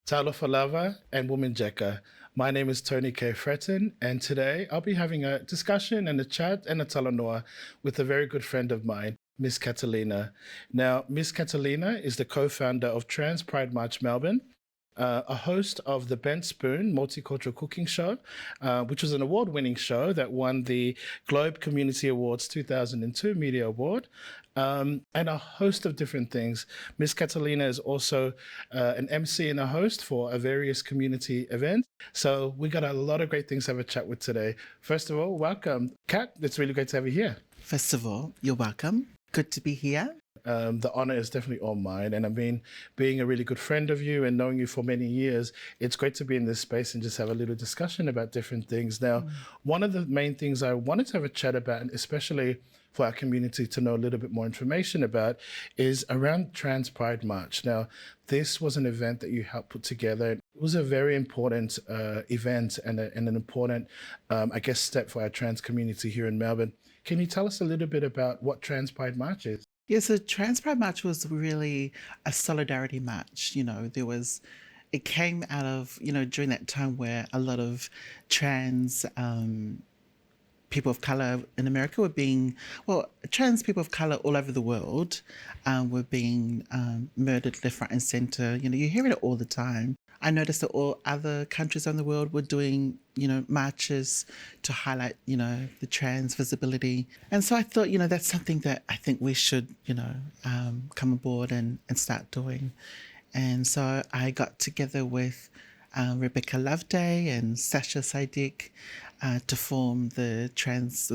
Talofa Lava and Woman Jeka. My name is Tony K. Fretton, and today I'll be having a discussion and a chat and a talanoa with a very good friend of mine, Miss Katalyna. Now, Miss Katalyna is the co-founder of Trans Pride March Melbourne, a host of the Bent Spoon Multicultural Cooking Show, which was an award-winning show that won the Globe Community Awards 2002 Media Award, and a host of different things. Miss Katalyna is also an MC and a host for a various community events. So we got a lot of great things to have a chat with today. First of all, welcome. Kat, it's really great to have you here. First of all, you're welcome. Good to be here. The honor is definitely all mine. And I mean, being a really good friend of you and knowing you for many years, it's great to be in this space and just have a little discussion about different things. Now, one of the main things I wanted to have a chat about, and especially for our community to know a little bit more information about, is around Trans Pride March. Now, this was an event that you helped put together. It was a very important event and an important, I guess, step for our trans community here in Melbourne. Can you tell us a little bit about what Trans Pride March is? Yeah, so Trans Pride March was really a solidarity march. It came out of, during that time where a lot of trans people of color in America were being, trans people of color all over the world were being murdered left, right and center. You hear it all the time. I noticed that all other countries in the world were doing, marches to highlight, the trans visibility. And so I thought, that's something that I think we should, come aboard and start doing. And so I got together with Rebecca Loveday and Sasha Sadiq to form the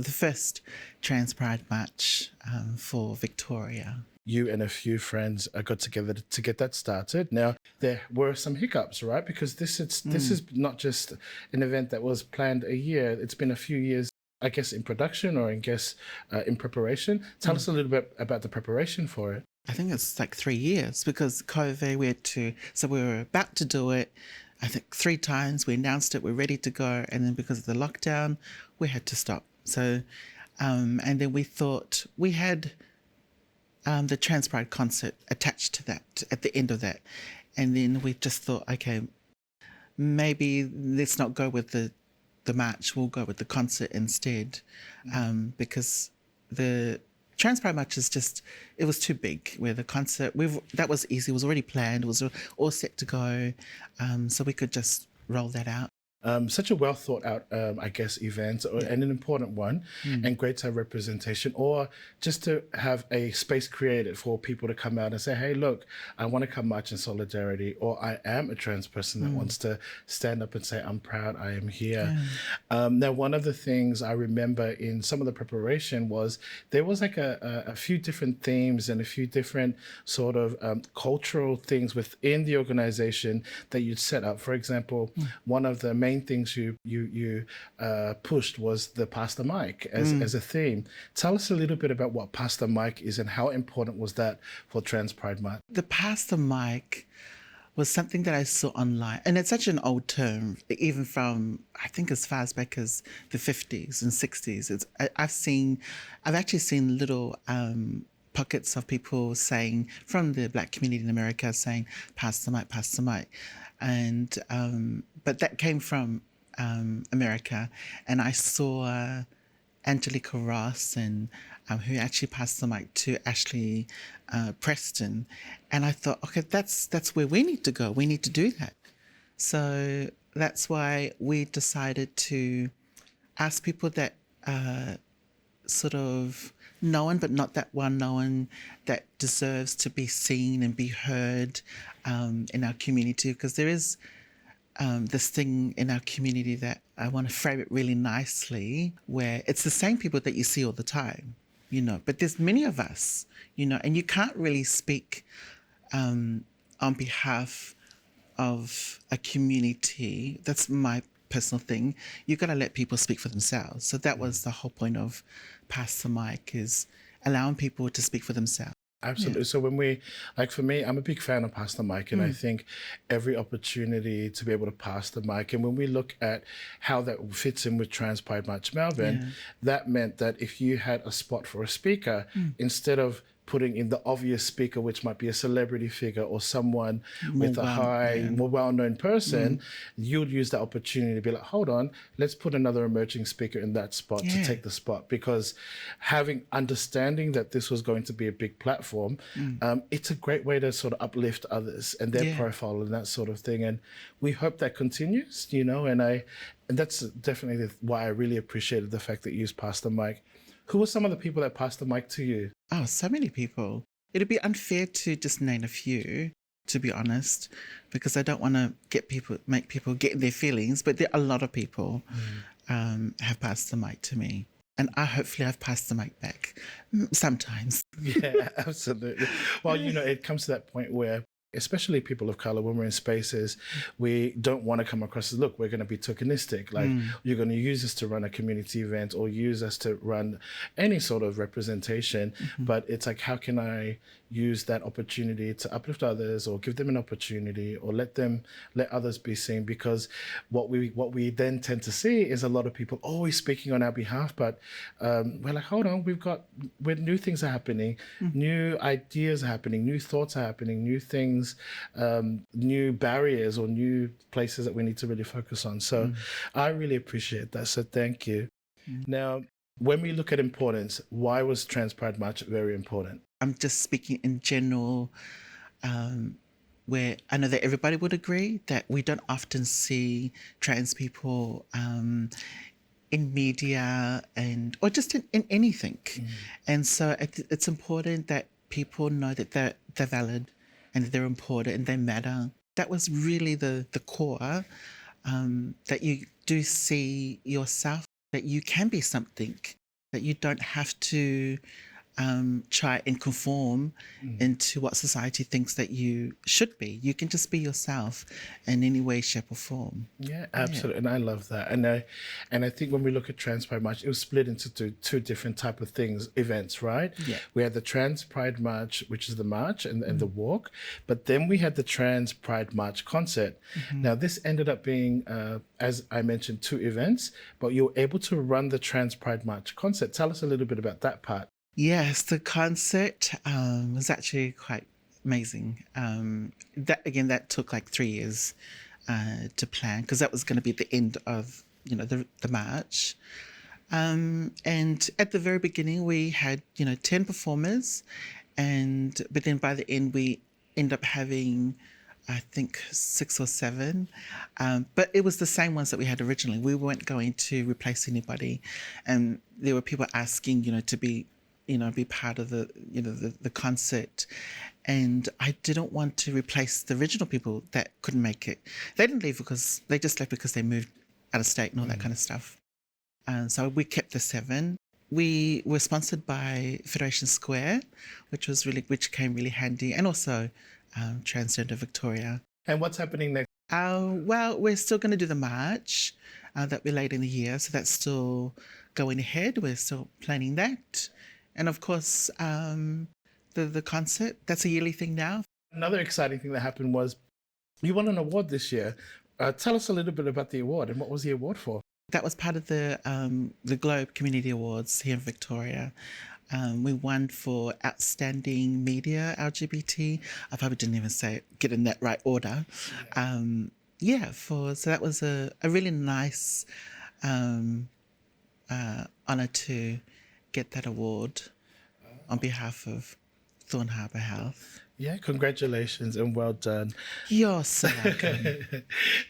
first Trans Pride March for Victoria. You and a few friends got together to get that started. Now, there were some hiccups, right? Because this is not just an event that was planned a year. It's been a few years, I guess, in production or in preparation. Tell us a little bit about the preparation for it. I think it's like 3 years because COVID, so we were about to do it. I think 3 times we announced it, we're ready to go. And then because of the lockdown, we had to stop. So, and then we thought we had the Trans Pride concert attached to that at the end of that. And then we just thought, okay, maybe let's not go with the march, we'll go with the concert instead. Because the Trans Pride March it was too big. Where the concert, that was easy, it was already planned, it was all set to go. So we could just roll that out. Such a well thought out, I guess, event and an important one, and great to have representation, or just to have a space created for people to come out and say, hey, look, I want to come march in solidarity, or I am a trans person that wants to stand up and say, I'm proud, I am here. Now, one of the things I remember in some of the preparation was there was like a few different themes and a few different sort of cultural things within the organization that you'd set up. For example, one of the main things you pushed was the Pastor Mike as a theme. Tell us a little bit about what Pastor Mike is and how important was that for Trans Pride Month? The Pastor Mike was something that I saw online, and it's such an old term, even from I think as far as back as the 50s and 60s. I've actually seen little pockets of people saying from the Black community in America saying Pastor Mike, and but that came from America, and I saw Angelica Ross and who actually passed the mic to Ashley Preston, and I thought, okay, that's where we need to go. We need to do that. So that's why we decided to ask people that sort of known but not that well known, that deserves to be seen and be heard in our community, because there is this thing in our community that I want to frame it really nicely, where it's the same people that you see all the time, but there's many of us, and you can't really speak on behalf of a community. That's my personal thing. You've got to let people speak for themselves. So that was the whole point of Pass the Mic, is allowing people to speak for themselves. Absolutely. Yeah. So when for me, I'm a big fan of Pass the Mic, and I think every opportunity to be able to pass the mic. And when we look at how that fits in with Trans Pride March Melbourne, that meant that if you had a spot for a speaker, instead of putting in the obvious speaker, which might be a celebrity figure or someone with a yeah. more well-known person, you'll use that opportunity to be like, hold on, let's put another emerging speaker in that spot to take the spot. Because having understanding that this was going to be a big platform, it's a great way to sort of uplift others and their profile and that sort of thing. And we hope that continues, you know, and that's definitely why I really appreciated the fact that you passed the mic. Who were some of the people that passed the mic to you? Oh, so many people. It'd be unfair to just name a few, to be honest, because I don't want to make people get in their feelings, but there are a lot of people have passed the mic to me. And hopefully I've passed the mic back sometimes. Yeah, absolutely. Well, you know, it comes to that point where, especially people of color, when we're in spaces, we don't want to come across as, look, we're going to be tokenistic. Like, you're going to use us to run a community event or use us to run any sort of representation. But it's like, how can I use that opportunity to uplift others or give them an opportunity or let others be seen? Because what we then tend to see is a lot of people always speaking on our behalf, but we're like, hold on, when new things are happening, new ideas are happening, new thoughts are happening, new things, new barriers or new places that we need to really focus on. So I really appreciate that. So thank you. Now, when we look at importance, why was Trans Pride March very important? I'm just speaking in general, where I know that everybody would agree that we don't often see trans people in media or just in anything. And so it's important that people know that they're valid and that they're important and they matter. That was really the core, that you do see yourself, that you can be something, that you don't have to try and conform into what society thinks that you should be. You can just be yourself in any way, shape or form. Yeah, absolutely. And I love that. And I think when we look at Trans Pride March, it was split into two different type of events, right? Yeah. We had the Trans Pride March, which is the march and the walk, but then we had the Trans Pride March concert. Now this ended up being, as I mentioned, 2 events, but you were able to run the Trans Pride March concert. Tell us a little bit about that part. Yes, the concert was actually quite amazing. That took like 3 years to plan, because that was going to be the end of the march. And at the very beginning we had 10 performers, but then by the end we end up having, I think, 6 or 7, but it was the same ones that we had originally. We weren't going to replace anybody, and there were people asking to be part of the concert, and I didn't want to replace the original people that couldn't make it. They didn't leave because they just left because they moved out of state and all that kind of stuff. And so we kept the 7. We were sponsored by Federation Square, which came really handy, and also Transgender Victoria. And what's happening next? Well, we're still going to do the march that we later in the year, so that's still going ahead. We're still planning that. And of course, the concert, that's a yearly thing now. Another exciting thing that happened was you won an award this year. Tell us a little bit about the award and what was the award for? That was part of the Globe Community Awards here in Victoria. We won for Outstanding Media LGBT. I probably didn't even get in that right order. So that was a really nice honour to get that award on behalf of Thorn Harbour Health. Yeah, congratulations and well done. You're so welcome.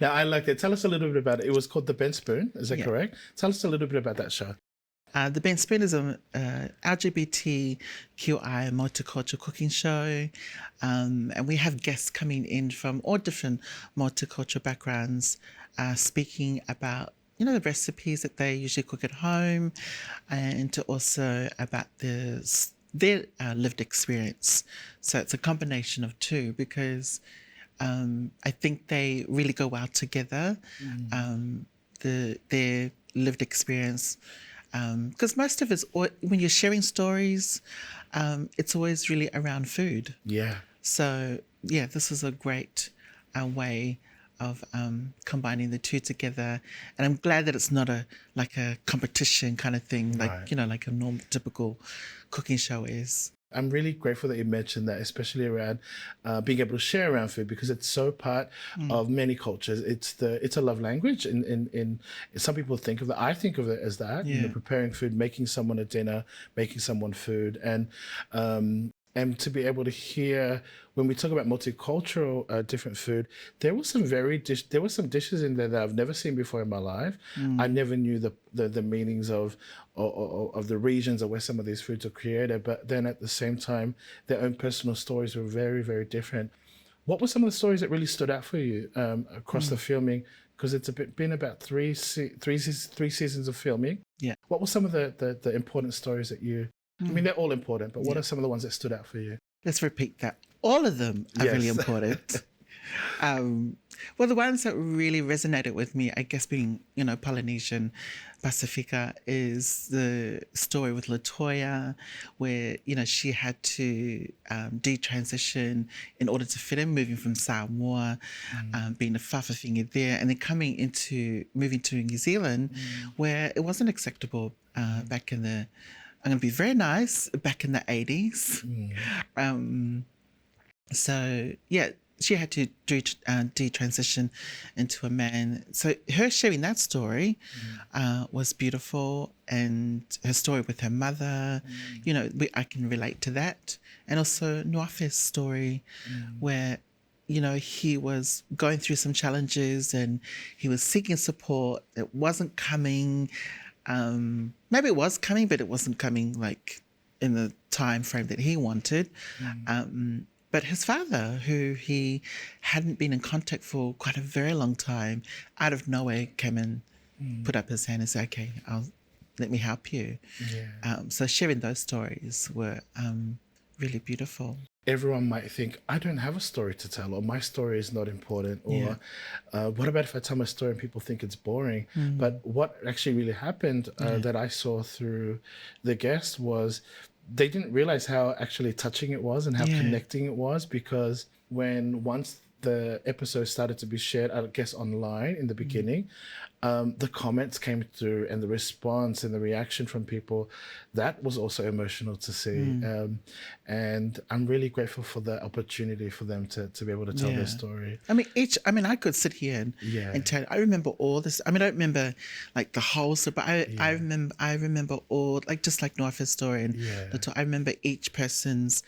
Now, I like it. Tell us a little bit about it. It was called The Ben Spoon, is that correct? Tell us a little bit about that show. The Ben Spoon is a LGBTQI multicultural cooking show, and we have guests coming in from all different multicultural backgrounds, speaking about the recipes that they usually cook at home, and also about their lived experience. So it's a combination of 2, because I think they really go well together. Their lived experience, because most of it's, when you're sharing stories, it's always really around food. Yeah. So this is a great way of combining the 2 together, and I'm glad that it's not a competition kind of thing, like a normal typical cooking show is. I'm really grateful that you mentioned that, especially around being able to share around food, because it's so part of many cultures. It's a love language. In some people think of that. I think of it as that. Yeah. Preparing food, making someone a dinner, making someone food, and to be able to hear when we talk about multicultural different food, there were some dishes in there that I've never seen before in my life. I never knew the meanings of the regions or where some of these foods are created, but then at the same time, their own personal stories were very, very different. What were some of the stories that really stood out for you across the filming? Because it's been about three seasons of filming. Yeah. What were some of the important stories that you? I mean, they're all important, but what are some of the ones that stood out for you? Let's repeat that. All of them are really important. Well, the ones that really resonated with me, I guess being, Polynesian, Pacifique, is the story with Latoya, where, she had to detransition in order to fit in, moving from Samoa, being a whawhawhingi there, and then moving to New Zealand, where it wasn't acceptable back in the, I'm going to be very nice, back in the 80s. So, yeah, she had to detransition into a man. So her sharing that story was beautiful, and her story with her mother, I can relate to that. And also Nuafe's story where, he was going through some challenges and he was seeking support. It wasn't coming. Maybe it was coming, but it wasn't coming like in the time frame that he wanted. But his father, who he hadn't been in contact for quite a very long time, out of nowhere came and put up his hand and said, okay, let me help you. Yeah. So sharing those stories were really beautiful. Everyone might think, I don't have a story to tell, or my story is not important, or what about if I tell my story and people think it's boring? But what actually really happened that I saw through the guest was they didn't realize how actually touching it was and how connecting it was, because once the episode started to be shared, I guess, online in the beginning, the comments came through and the response and the reaction from people, that was also emotional to see. And I'm really grateful for the opportunity for them to be able to tell their story. I mean, I could sit here and tell, I remember all this. I mean, I don't remember like the whole story, but I remember all, like, just like Noafa's story. And I remember each person's,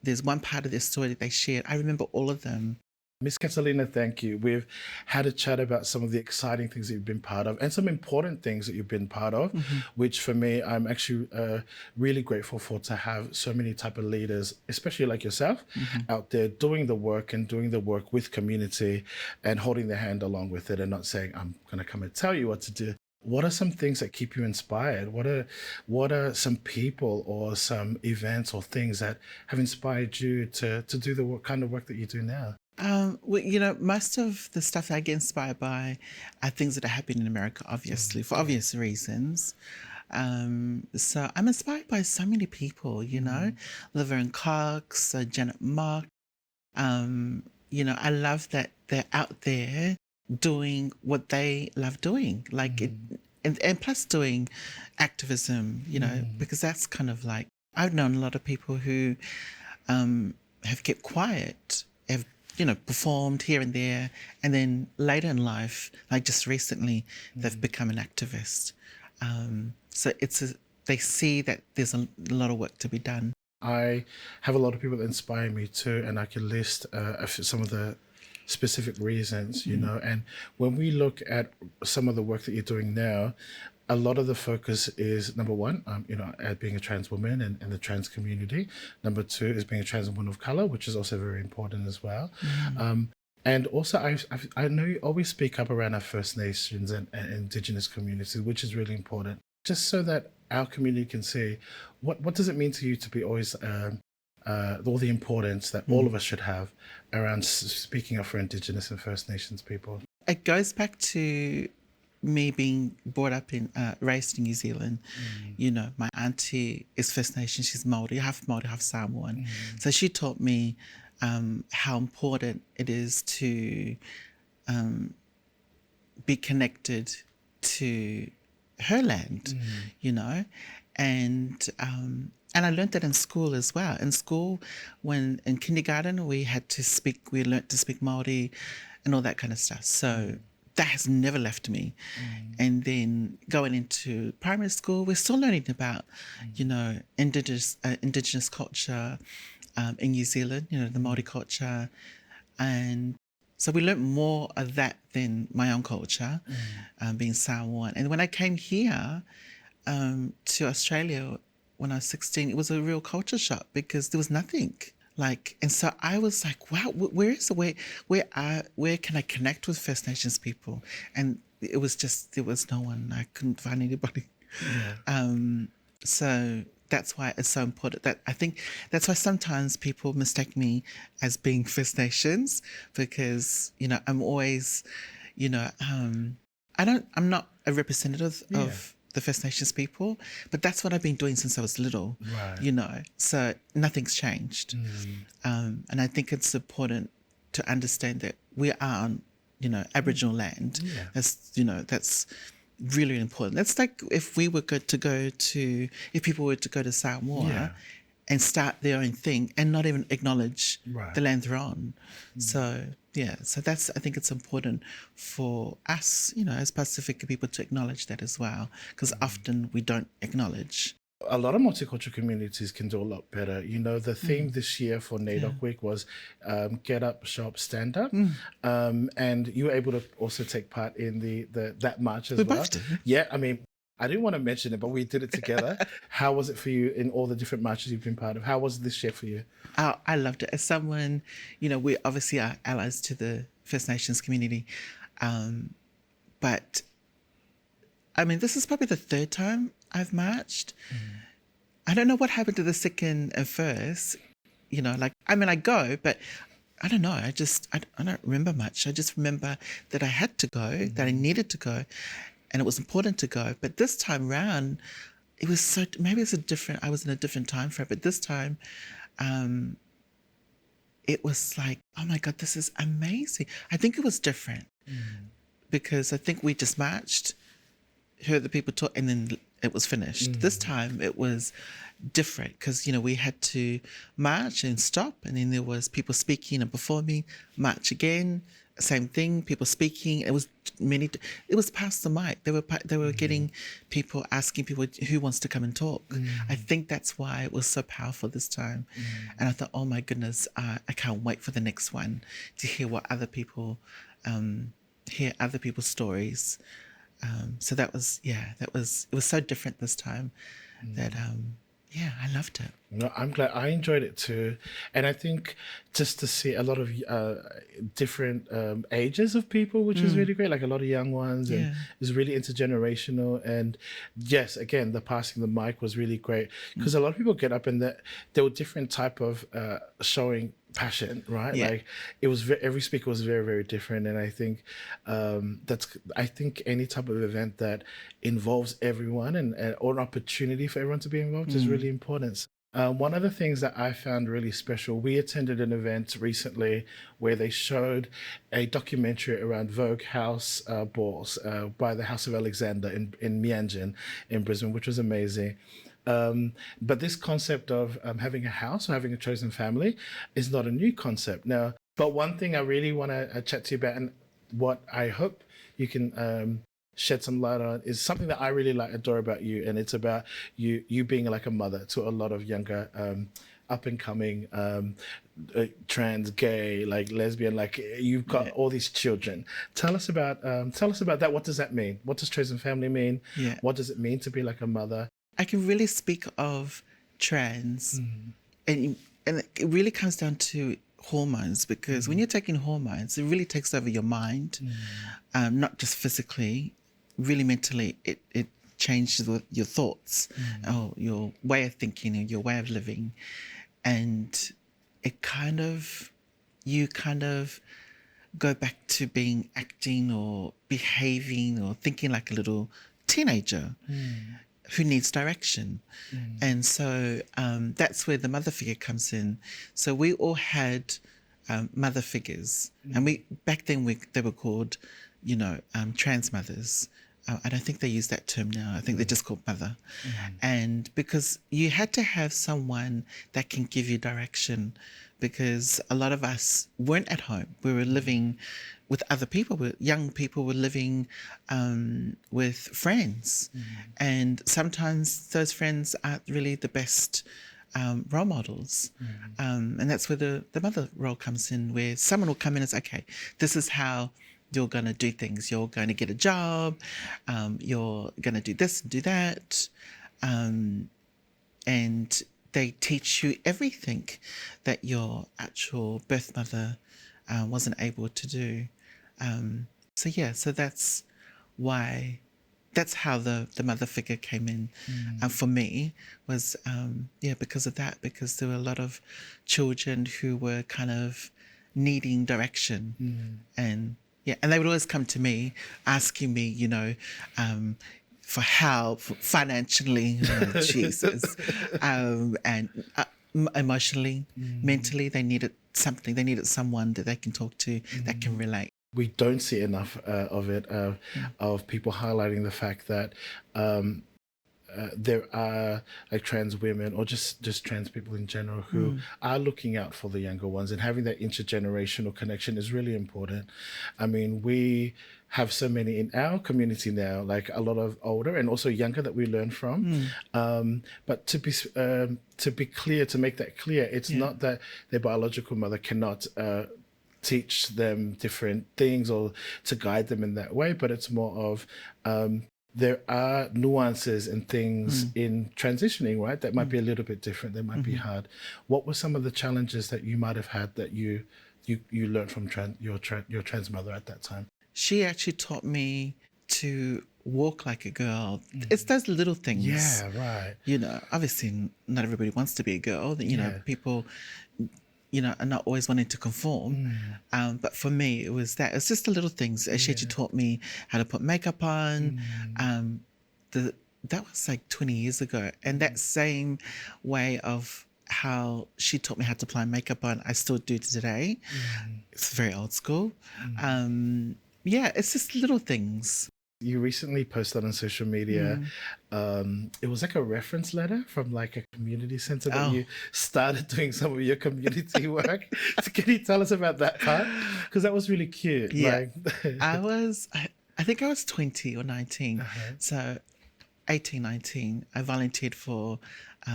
there's one part of their story that they shared. I remember all of them. Miss Katalyna, thank you. We've had a chat about some of the exciting things that you've been part of and some important things that you've been part of, which for me, I'm actually really grateful for, to have so many type of leaders, especially like yourself, out there doing the work with community and holding their hand along with it and not saying, I'm going to come and tell you what to do. What are some things that keep you inspired? What are some people or some events or things that have inspired you to do the kind of work that you do now? Well, most of the stuff that I get inspired by are things that are happening in America, obviously, for obvious reasons. So I'm inspired by so many people, Laverne Cox, Janet Mock. I love that they're out there doing what they love doing, like and plus doing activism, because that's kind of like, I've known a lot of people who have kept quiet, have performed here and there, and then later in life, like just recently, they've become an activist. So they see that there's a lot of work to be done. I have a lot of people that inspire me too, and I can list some of the specific reasons, and when we look at some of the work that you're doing now, a lot of the focus is, number one, at being a trans woman and the trans community. Number two is being a trans woman of color, which is also very important as well. And also, I know you always speak up around our First Nations and Indigenous communities, which is really important, just so that our community can see what does it mean to you to be always all the importance that all of us should have around speaking up for Indigenous and First Nations people. It goes back to me being brought up raised in New Zealand. My auntie is First Nation. She's Māori, half Samoan. So she taught me how important it is to be connected to her land, and And I learned that in school as well. In school, when in kindergarten, we learned to speak Māori and all that kind of stuff. So that has never left me. And then going into primary school, we're still learning about, indigenous culture in New Zealand, the Māori culture. And so we learned more of that than my own culture, being Samoan. And when I came here to Australia, when I was 16, it was a real culture shock because there was nothing. And so I was like, wow, where can I connect with First Nations people? And it was just, there was no one. I couldn't find anybody. Yeah. So that's why it's so important. That I think that's why sometimes people mistake me as being First Nations because, I'm always, I'm not a representative of the First Nations people, but that's what I've been doing since I was little, Right. So nothing's changed. And I think it's important to understand that we are on, Aboriginal land. Yeah. That's really important. That's like if people were to go to Samoa and start their own thing and not even acknowledge the land they're on. So I think it's important for us, as Pacific people to acknowledge that as well, because often we don't acknowledge. A lot of multicultural communities can do a lot better. The theme this year for NAIDOC Week was Get Up, Show Up, Stand Up. And you were able to also take part in that march as well. We both did. Yeah, I mean, I didn't want to mention it, but we did it together. How was it for you in all the different marches you've been part of? How was this year for you? Oh, I loved it. As someone, we obviously are allies to the First Nations community. But, I mean, this is probably the third time I've marched. I don't know what happened to the second and first. I go, but I don't know. I don't remember much. I just remember that I had to go, that I needed to go, and it was important to go. But this time round, it was maybe I was in a different time frame, but this time, it was like, oh my God, this is amazing. I think it was different because I think we just marched, heard the people talk, and then it was finished. This time it was different because, we had to march and stop, and then there was people speaking and performing, march again, same thing, people speaking. It was past the mic. They were getting people, asking people who wants to come and talk. I think that's why it was so powerful this time. And I thought, oh my goodness, I can't wait for the next one to hear what other people, hear other people's stories. So it was so different this time that, I loved it. No, I'm glad. I enjoyed it too. And I think just to see a lot of different ages of people, which is really great, like a lot of young ones, and it was really intergenerational. And yes, again, the passing the mic was really great because a lot of people get up and there were different type of showing passion, right? Like it was every speaker was very, very different. And I think I think any type of event that involves everyone or an opportunity for everyone to be involved is really important. One of the things that I found really special, we attended an event recently where they showed a documentary around Vogue House balls by the House of Alexander in Mianjin in Brisbane, which was amazing. But this concept of having a house or having a chosen family is not a new concept now. But one thing I really want to chat to you about, and what I hope you can shed some light on, is something that I really adore about you, and it's about you being like a mother to a lot of younger up and coming trans, gay, like lesbian, like you've got all these children. Tell us about that. What does that mean? What does chosen family mean? What does it mean to be like a mother? I can really speak of trans, and it really comes down to hormones, because when you're taking hormones, it really takes over your mind, not just physically, really mentally. It changes your thoughts, or your way of thinking, or your way of living, and you kind of go back to acting or behaving or thinking like a little teenager who needs direction. And so that's where the mother figure comes in. So we all had mother figures, and back then they were called, trans mothers, I don't think they use that term now. I think they're just called mother. And because you had to have someone that can give you direction, because a lot of us weren't at home. We were living with other people. Young people were living with friends. And sometimes those friends aren't really the best role models. And that's where the mother role comes in, where someone will come in and say, okay, this is how you're going to do things. You're going to get a job. You're going to do this and do that. And they teach you everything that your actual birth mother wasn't able to do. So that's why, that's how the mother figure came in for me, was, because of that, because there were a lot of children who were kind of needing direction. And they would always come to me asking me, for help financially, Jesus, and emotionally, mentally. They needed something. They needed someone that they can talk to, that can relate. We don't see enough of it, of people highlighting the fact that there are like trans women, or just trans people in general, who are looking out for the younger ones, and having that intergenerational connection is really important. I mean, we have so many in our community now, like a lot of older and also younger that we learn from. But to be clear, to make that clear, it's not that their biological mother cannot teach them different things or to guide them in that way, but it's more of there are nuances and things in transitioning, right? That might be a little bit different. That might be hard. What were some of the challenges that you might have had that you learned from your trans mother at that time? She actually taught me to walk like a girl. It's those little things. Yeah, right. Obviously not everybody wants to be a girl. People, are not always wanting to conform. But for me, it was that. It's just the little things. She actually taught me how to put makeup on. That was like 20 years ago. And that same way of how she taught me how to apply makeup on, I still do today. It's very old school. It's just little things. You recently posted on social media, it was like a reference letter from like a community center that you started doing some of your community work. So can you tell us about that part? Because that was really cute. Yeah. I think I was 20 or 19. So 18, 19, I volunteered for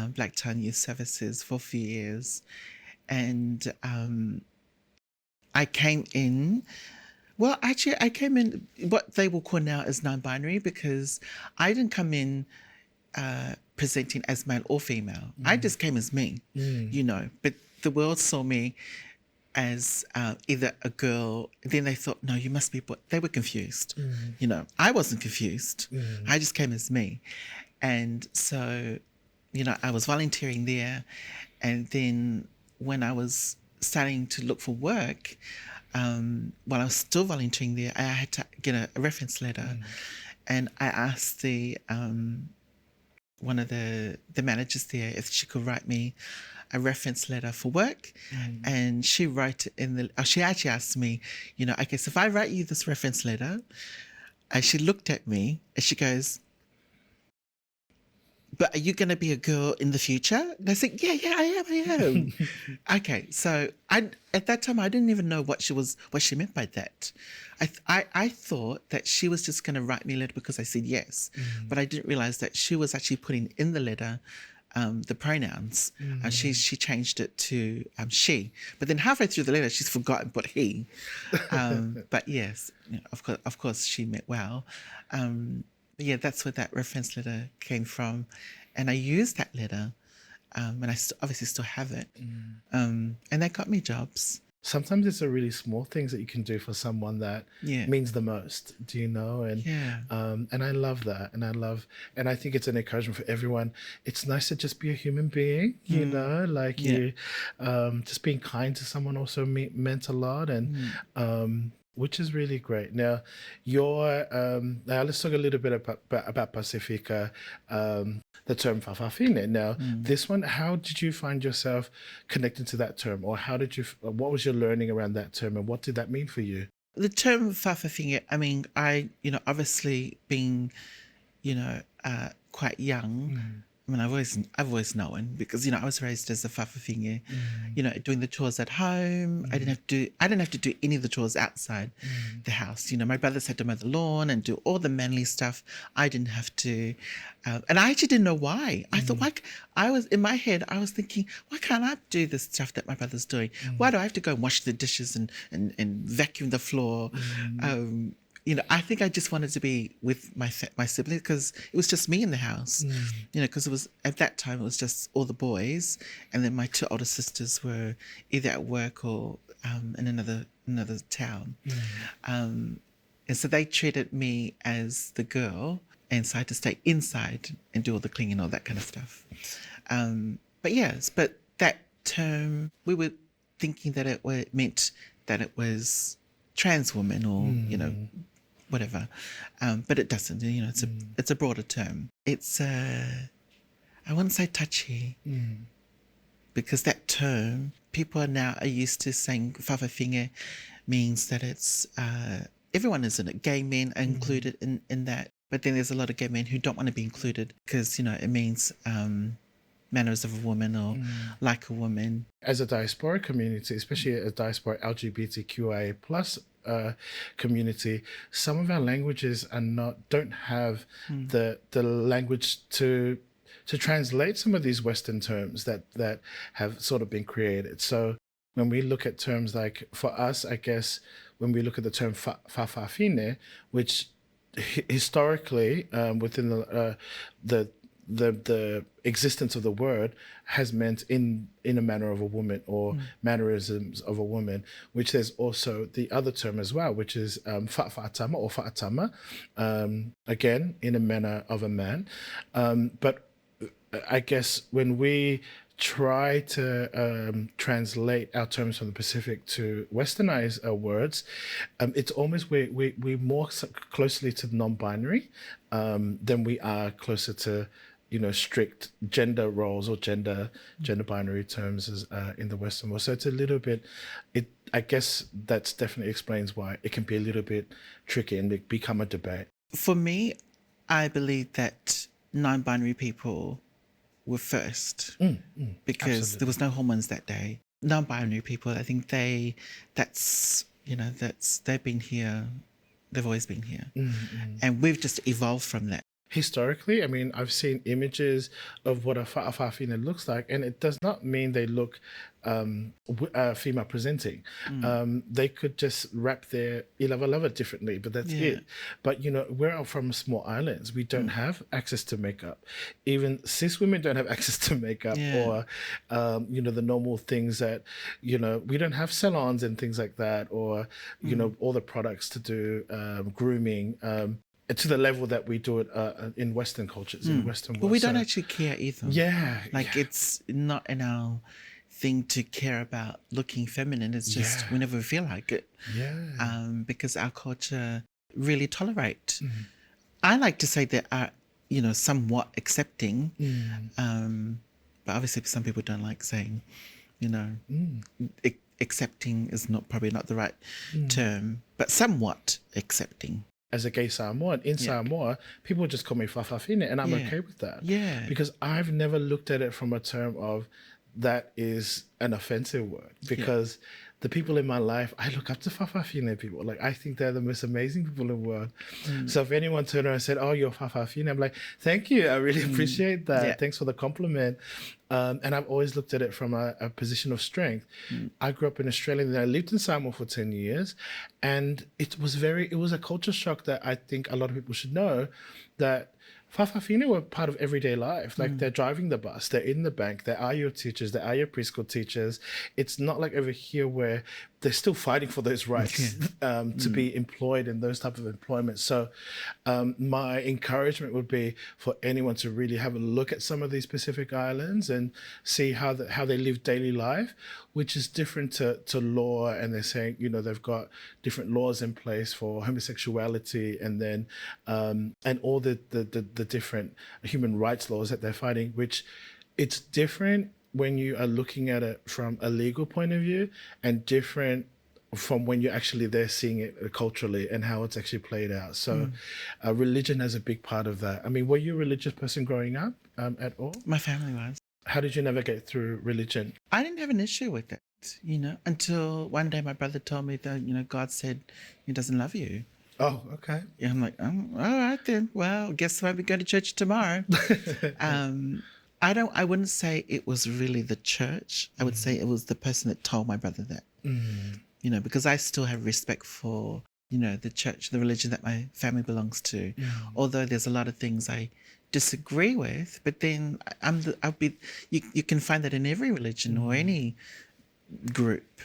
Black Town Youth Services for a few years. And I came in... Well, actually, I came in what they will call now as non-binary, because I didn't come in presenting as male or female. I just came as me, but the world saw me as either a girl. Then they thought, no, you must be boy. They were confused. I wasn't confused. I just came as me. And so, I was volunteering there. And then when I was starting to look for work, while I was still volunteering there, I had to get a reference letter, and I asked one of the managers there if she could write me a reference letter for work, and she wrote it she actually asked me, okay, so if I write you this reference letter, and she looked at me and she goes, but are you going to be a girl in the future? And I said, yeah, I am. Okay, so at that time, I didn't even know what she meant by that. I thought that she was just going to write me a letter because I said yes, but I didn't realize that she was actually putting in the letter the pronouns. She changed it to she, but then halfway through the letter, she's forgotten but he. But yes, of course, she meant well. That's where that reference letter came from. And I used that letter, and I obviously still have it. And that got me jobs. Sometimes it's the really small things that you can do for someone that means the most, do you know? And and I love that. And I think it's an encouragement for everyone. It's nice to just be a human being, you just being kind to someone also meant a lot. And which is really great. Now, now let's talk a little bit about Pacifique, the term fafafine. Now, this one, how did you find yourself connected to that term, or what was your learning around that term, and what did that mean for you? The term whawhawhinga, I mean, obviously being, quite young, I mean, I've always known because, I was raised as a whawhawhinga, doing the chores at home. I didn't have to do any of the chores outside the house. My brothers had to mow the lawn and do all the manly stuff. I didn't have to. And I actually didn't know why. I thought, in my head, I was thinking, why can't I do the stuff that my brother's doing? Why do I have to go and wash the dishes and vacuum the floor? I think I just wanted to be with my siblings because it was just me in the house. Because it was at that time it was just all the boys, and then my two older sisters were either at work or in another town, and so they treated me as the girl, and so I had to stay inside and do all the cleaning and all that kind of stuff. But that term, we were thinking that it meant that it was trans woman or whatever, but it doesn't. It's a broader term. It's I wouldn't say touchy, because that term people are used to saying whawhawhinga means that it's everyone is in it. Gay men are included in that, but then there's a lot of gay men who don't want to be included because it means manners of a woman or like a woman. As a diaspora community, especially a diaspora LGBTQIA plus community, some of our languages don't have the language to translate some of these Western terms that have sort of been created. So when we look at terms like, for us, I guess, when we look at the term whawhawhinga, which historically within the existence of the word has meant in a manner of a woman or mannerisms of a woman, which there's also the other term as well, which is whaatama or whaatama, again, in a manner of a man. But I guess when we try to translate our terms from the Pacific to Westernize our words, it's almost we're more closely to the non-binary than we are closer to strict gender roles or gender binary terms as in the Western world. So it's a little bit, I guess that's definitely explains why it can be a little bit tricky and become a debate. For me, I believe that non-binary people were first because Absolutely. there was no hormones that day. Non-binary people, I think they've been here, they've always been here, and we've just evolved from that. Historically, I mean, I've seen images of what a whawhawhinga looks like, and it does not mean they look female presenting. They could just wrap their ilava differently, but that's it. But we're from small islands. We don't have access to makeup. Even cis women don't have access to makeup or the normal things that we don't have salons and things like that, or all the products to do grooming. To the level that we do it in Western cultures, in Western world. But we don't actually care either. Yeah. It's not in our thing to care about looking feminine. It's just whenever we feel like it. Yeah. Because our culture really tolerate. I like to say they are, somewhat accepting. But obviously some people don't like saying, accepting is probably not the right term, but somewhat accepting. As a gay Samoan, in Samoa, people just call me whawhawhinga, and I'm okay with that. Yeah. Because I've never looked at it from a term of that is an offensive word. Because the people in my life, I look up to whawhawhinga people. Like, I think they're the most amazing people in the world. So if anyone turned around and said, "Oh, you're whawhawhinga," I'm like, "Thank you. I really appreciate that. Yeah. Thanks for the compliment." And I've always looked at it from a position of strength. I grew up in Australia, and I lived in Samoa for 10 years. And it was a culture shock that I think a lot of people should know, that whawhawhinga were part of everyday life. Like, they're driving the bus, they're in the bank, they are your teachers, they are your preschool teachers. It's not like over here where they're still fighting for those rights to be employed in those type of employment. So my encouragement would be for anyone to really have a look at some of these Pacific Islands and see how they live daily life, which is different to law. And they're saying, they've got different laws in place for homosexuality, and then and all the different human rights laws that they're fighting, which it's different when you are looking at it from a legal point of view, and different from when you're actually there seeing it culturally and how it's actually played out. So religion has a big part of that. I mean, were you a religious person growing up at all? My family was. How did you navigate through religion? I didn't have an issue with it, until one day my brother told me that, God said he doesn't love you. Oh, okay. Yeah, I'm like, oh, all right then. Well, guess why we go to church tomorrow? I wouldn't say it was really the church. I would say it was the person that told my brother that. Because I still have respect for, the church, the religion that my family belongs to. Although there's a lot of things I disagree with, but then you can find that in every religion or any group.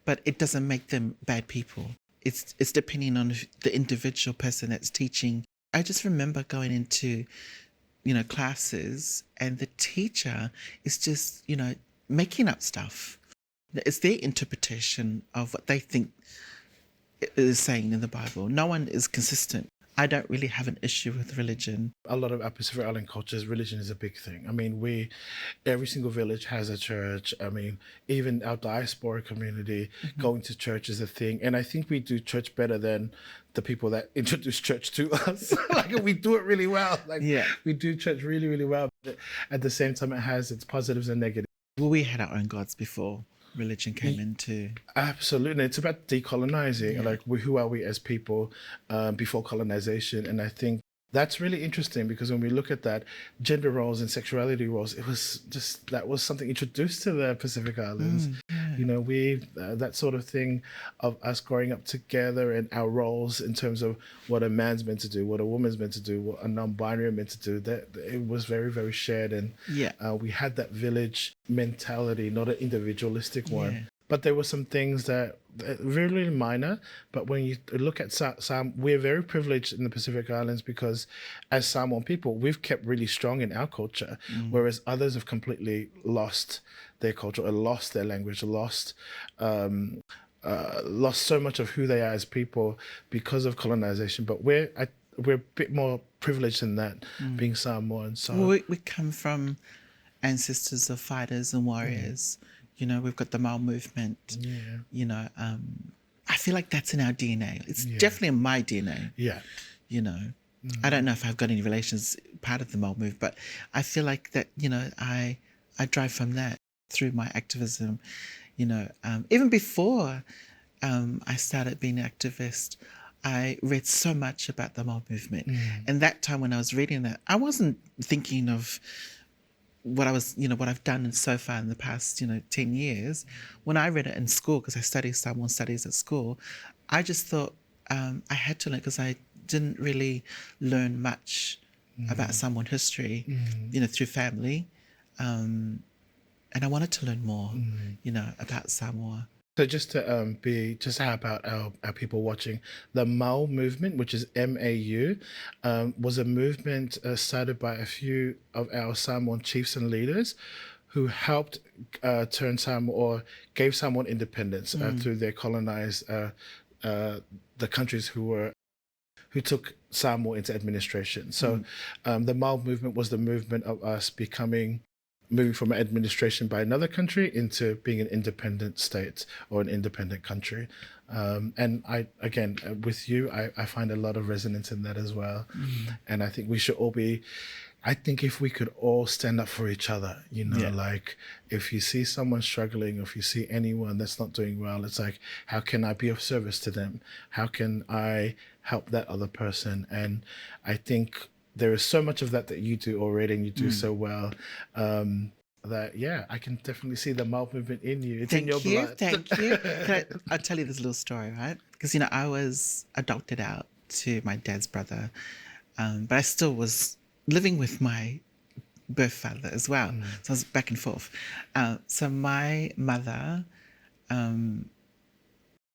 But it doesn't make them bad people. It's depending on the individual person that's teaching. I just remember going into, classes, and the teacher is just, making up stuff. It's their interpretation of what they think it is saying in the Bible. No one is consistent. I don't really have an issue with religion. A lot of our Pacific Island cultures, religion is a big thing. I mean, every single village has a church. I mean, even our diaspora community, going to church is a thing. And I think we do church better than the people that introduce church to us. Like, we do it really well. We do church really, really well. But at the same time, it has its positives and negatives. Well, we had our own gods before religion came into. Absolutely. It's about decolonizing. Like, who are we as people before colonization? And I think that's really interesting, because when we look at that, gender roles and sexuality roles, that was something introduced to the Pacific Islands. That sort of thing of us growing up together and our roles in terms of what a man's meant to do, what a woman's meant to do, what a non-binary are meant to do, that it was very, very shared. And we had that village mentality, not an individualistic one. Yeah. But there were some things that really, really minor. But when you look at some, we're very privileged in the Pacific Islands, because as Samoan people, we've kept really strong in our culture, whereas others have completely lost their culture, or lost their language, lost so much of who they are as people because of colonization. But we're a bit more privileged than that, being Samoan. So we come from ancestors of fighters and warriors. We've got the Mau movement. I feel like that's in our DNA. It's definitely in my DNA. Yeah. I don't know if I've got any relations part of the Mau movement, but I feel like that, I drive from that through my activism. Even before I started being an activist, I read so much about the Mau movement. And that time when I was reading that, I wasn't thinking of what I've done so far in the past, 10 years. When I read it in school, because I studied Samoan studies at school, I just thought I had to learn, because I didn't really learn much about Samoan history, through family. And I wanted to learn more, about Samoa. So just to help out our people watching, the Mau movement, which is MAU, was a movement started by a few of our Samoan chiefs and leaders who helped turn Samoa, or gave Samoan independence through their colonized the countries who took Samoa into administration. So the Mau movement was the movement of us moving from administration by another country into being an independent state or an independent country. And with you, I find a lot of resonance in that as well. And I think we should all I think if we could all stand up for each other, like if you see someone struggling, or if you see anyone that's not doing well, it's like, how can I be of service to them? How can I help that other person? And I think there is so much of that you do already, and you do so well, that, I can definitely see the Mau movement in you. It's in your blood. Thank you. I'll tell you this little story, right? Because, I was adopted out to my dad's brother, but I still was living with my birth father as well. So I was back and forth. So my mother and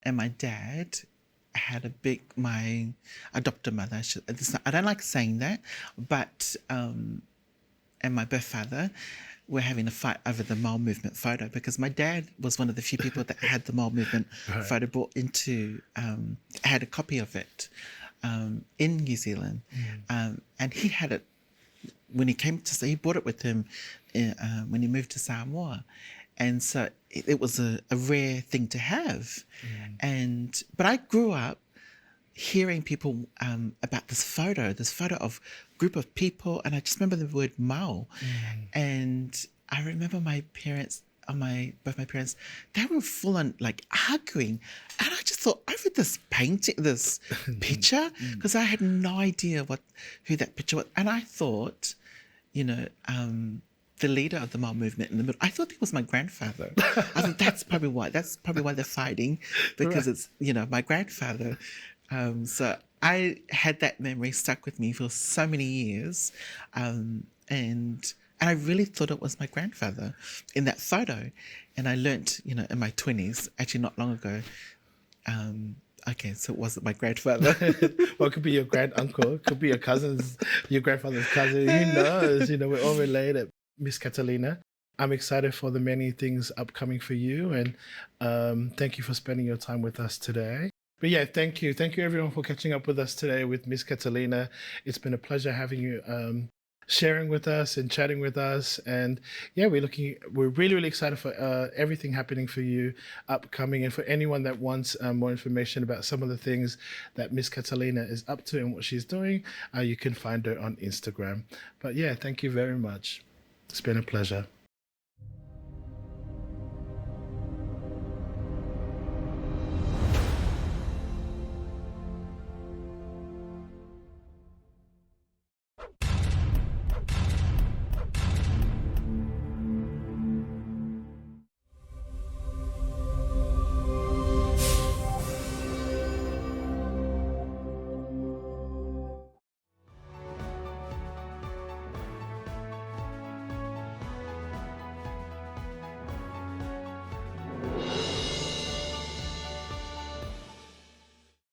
my dad had my adopted mother, I don't like saying that, but, and my birth father were having a fight over the Mau movement photo, because my dad was one of the few people that had the Mau movement photo brought into, had a copy of it in New Zealand. And he had it when he came he brought it with him when he moved to Samoa. And so it was a rare thing to have. But I grew up hearing people about this photo of group of people, and I just remember the word Mao. And I remember my parents, both my parents, they were full on like arguing. And I just thought, I read this painting, this picture, because I had no idea who that picture was. And I thought, the leader of the Mao movement in the middle, I thought he was my grandfather. I thought that's probably why they're fighting, because it's, my grandfather. So I had that memory stuck with me for so many years. And I really thought it was my grandfather in that photo. And I learnt, in my 20s, actually not long ago, okay, so it wasn't my grandfather. Well, it could be your grand-uncle. It could be your grandfather's cousin. Who knows? We're all related. Miss Katalyna, I'm excited for the many things upcoming for you. And thank you for spending your time with us today. But yeah, thank you. Thank you, everyone, for catching up with us today with Miss Katalyna. It's been a pleasure having you sharing with us and chatting with us. And yeah, we're really, really excited for everything happening for you upcoming. And for anyone that wants more information about some of the things that Miss Katalyna is up to and what she's doing, you can find her on Instagram. But yeah, thank you very much. It's been a pleasure.